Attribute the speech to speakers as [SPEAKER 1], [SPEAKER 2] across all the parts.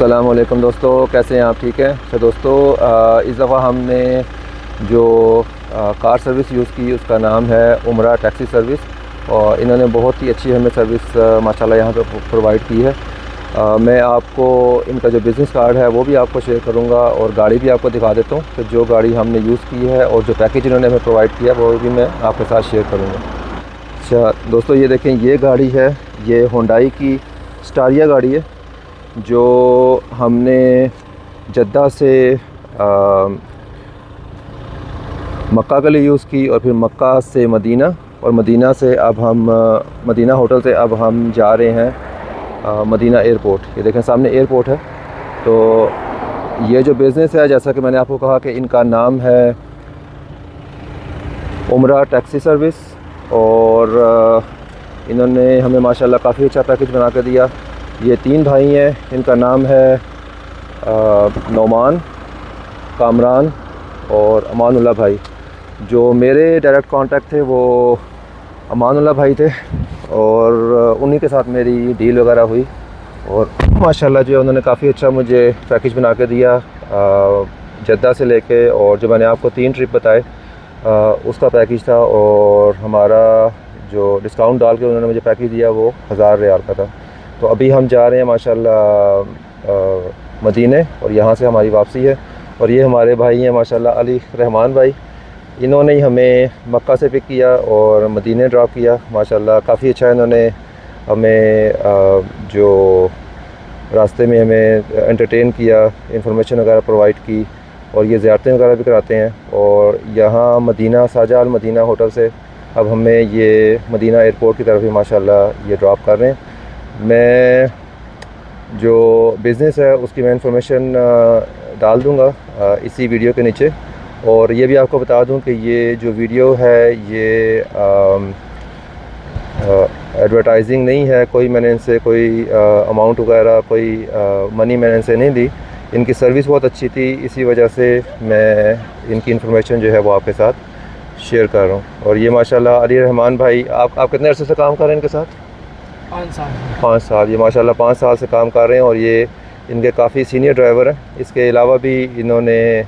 [SPEAKER 1] अस्सलामुअलैकुम दोस्तों, कैसे हैं आप? ठीक है। तो दोस्तों, इस दफ़ा हमने जो कार सर्विस यूज़ की उसका नाम है उमरा टैक्सी सर्विस, और इन्होंने बहुत ही अच्छी हमें सर्विस माशाल्लाह यहाँ पे प्रोवाइड की है। मैं आपको इनका जो बिज़नेस कार्ड है वो भी आपको शेयर करूँगा और गाड़ी भी आपको दिखा देता हूँ कि जो गाड़ी हमने यूज़ की है और जो पैकेज इन्होंने हमें प्रोवाइड किया वो भी मैं आपके साथ शेयर करूँगा। अच्छा दोस्तों, ये देखें, ये गाड़ी है, ये होंडाई की स्टारिया गाड़ी है जो हमने जद्दा से मक्का के लिए यूज़ की, और फिर मक्का से मदीना, और मदीना से अब हम मदीना होटल से अब हम जा रहे हैं मदीना एयरपोर्ट। ये देखें सामने एयरपोर्ट है। तो ये जो बिज़नेस है, जैसा कि मैंने आपको कहा कि इनका नाम है उमरा टैक्सी सर्विस, और इन्होंने हमें माशाल्लाह काफ़ी अच्छा पैकेज बना कर दिया। ये 3 भाई हैं, इनका नाम है नौमान, कामरान और अमानुल्लाह भाई। जो मेरे डायरेक्ट कांटेक्ट थे वो अमानुल्लाह भाई थे, और उन्हीं के साथ मेरी डील वगैरह हुई, और माशाल्लाह जो उन्होंने काफ़ी अच्छा मुझे पैकेज बना के दिया जद्दा से लेके, और जो मैंने आपको 3 ट्रिप बताए उसका पैकेज था, और हमारा जो डिस्काउंट डाल के उन्होंने मुझे पैकेज दिया वो 1000 रियाल का था। तो अभी हम जा रहे हैं माशाल्लाह मदीने, और यहाँ से हमारी वापसी है। और ये हमारे भाई हैं माशाल्लाह, अली रहमान भाई, इन्होंने ही हमें मक्का से पिक किया और मदीने ड्रॉप किया। माशाल्लाह काफ़ी अच्छा इन्होंने हमें जो रास्ते में हमें एंटरटेन किया, इंफॉर्मेशन वगैरह प्रोवाइड की, और ये ज़ियारतें वगैरह भी कराते हैं। और यहाँ मदीना शाहजहाँ अल मदीना होटल से अब हमें ये मदीना एयरपोर्ट की तरफ ही माशाल्लाह ये ड्रॉप कर रहे हैं। मैं जो बिज़नेस है उसकी मैं इंफॉर्मेशन डाल दूँगा इसी वीडियो के नीचे, और ये भी आपको बता दूं कि ये जो वीडियो है ये एडवर्टाइजिंग नहीं है, कोई मैंने इनसे कोई अमाउंट वगैरह कोई मनी मैंने इनसे नहीं ली। इनकी सर्विस बहुत अच्छी थी, इसी वजह से मैं इनकी इन्फॉर्मेशन जो है वो आपके साथ शेयर कर रहा हूँ। और ये माशाल्लाह अली रहमान भाई, आप कितने अरसे से काम कर रहे हैं इनके साथ?
[SPEAKER 2] 5 साल।
[SPEAKER 1] 5 साल। ये माशाल्लाह 5 साल से काम कर रहे हैं, और ये इनके काफ़ी सीनियर ड्राइवर हैं। इसके अलावा भी इन्होंने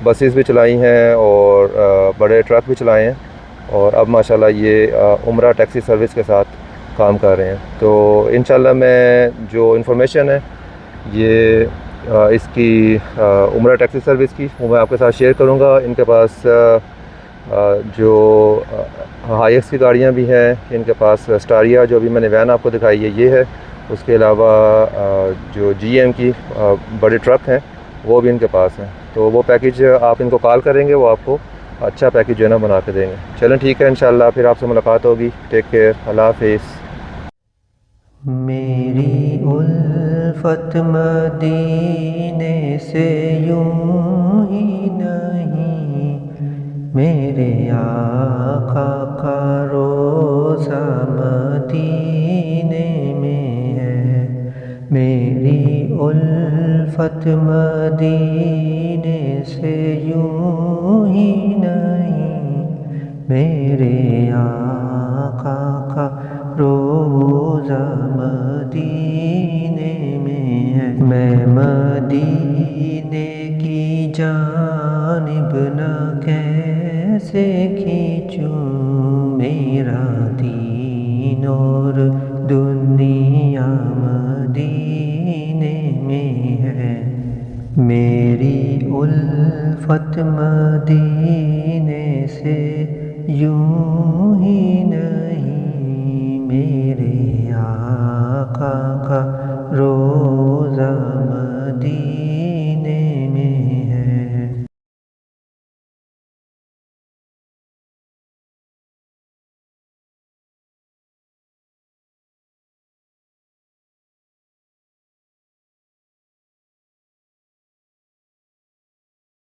[SPEAKER 1] बसेस भी चलाई हैं और बड़े ट्रक भी चलाए हैं, और अब माशाल्लाह ये उमरा टैक्सी सर्विस के साथ काम कर रहे हैं। तो इंशाल्लाह मैं जो इन्फॉर्मेशन है ये इसकी उमरा टैक्सी सर्विस की वो मैं आपके साथ शेयर करूँगा। इनके पास जो हाईएक्स की गाड़ियाँ भी हैं, इनके पास स्टारिया जो भी मैंने वैन आपको दिखाई है ये है। उसके अलावा जो जीएम की बड़े ट्रक हैं वो भी इनके पास हैं। तो वो पैकेज आप इनको कॉल करेंगे, वो आपको अच्छा पैकेज जो है ना बना के देंगे। चलें ठीक है, इंशाल्लाह फिर आपसे मुलाकात होगी। टेक केयर, अल्लाह हाफिज़।
[SPEAKER 3] मेरी उल्फत मदीने से यूं ही नहीं, मेरे आका का रोज़ा मदीने में है। मेरी उल्फत मदीने से यूं ही नहीं, मेरे आका का रोज़ा मदीने में है। मैं मदीने की जानिब न कैसे खींचूं, मेरा दीन और दुनिया मदीने में है। मेरी उल्फत मदीने से यूं ही नहीं, मेरे आका का रोज़ा मदीने